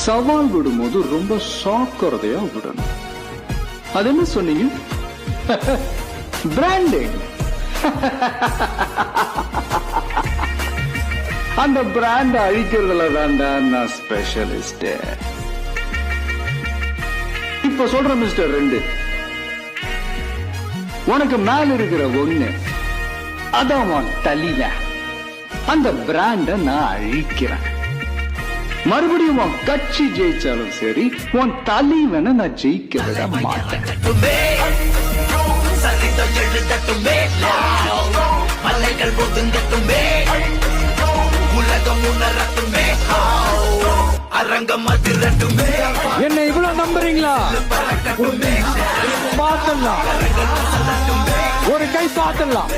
சவால் விடும்போது ரொம்ப சாக்கிறதையா விடணும். அது என்ன சொன்னீங்க? பிராண்டிங். அந்த பிராண்ட் அழிக்கிறதுல தான்டா நான் ஸ்பெஷலிஸ்ட். இப்ப சொல்ற மிஸ்டர் 2, உனக்கு மேல இருக்கிற ஒண்ணு அதான் உன் தலையில. அந்த பிராண்ட நான் அழிக்கிறேன். மறுபடியும் உன் கட்சி ஜெயிச்சாலும் சரி, உன் தலைவனை நான் ஜெயிக்க விட மாட்டேன். என்ன இவ்வளவு நம்புறீங்களா? பாத்துடலாம், ஒரு கை பாத்துடலாம்.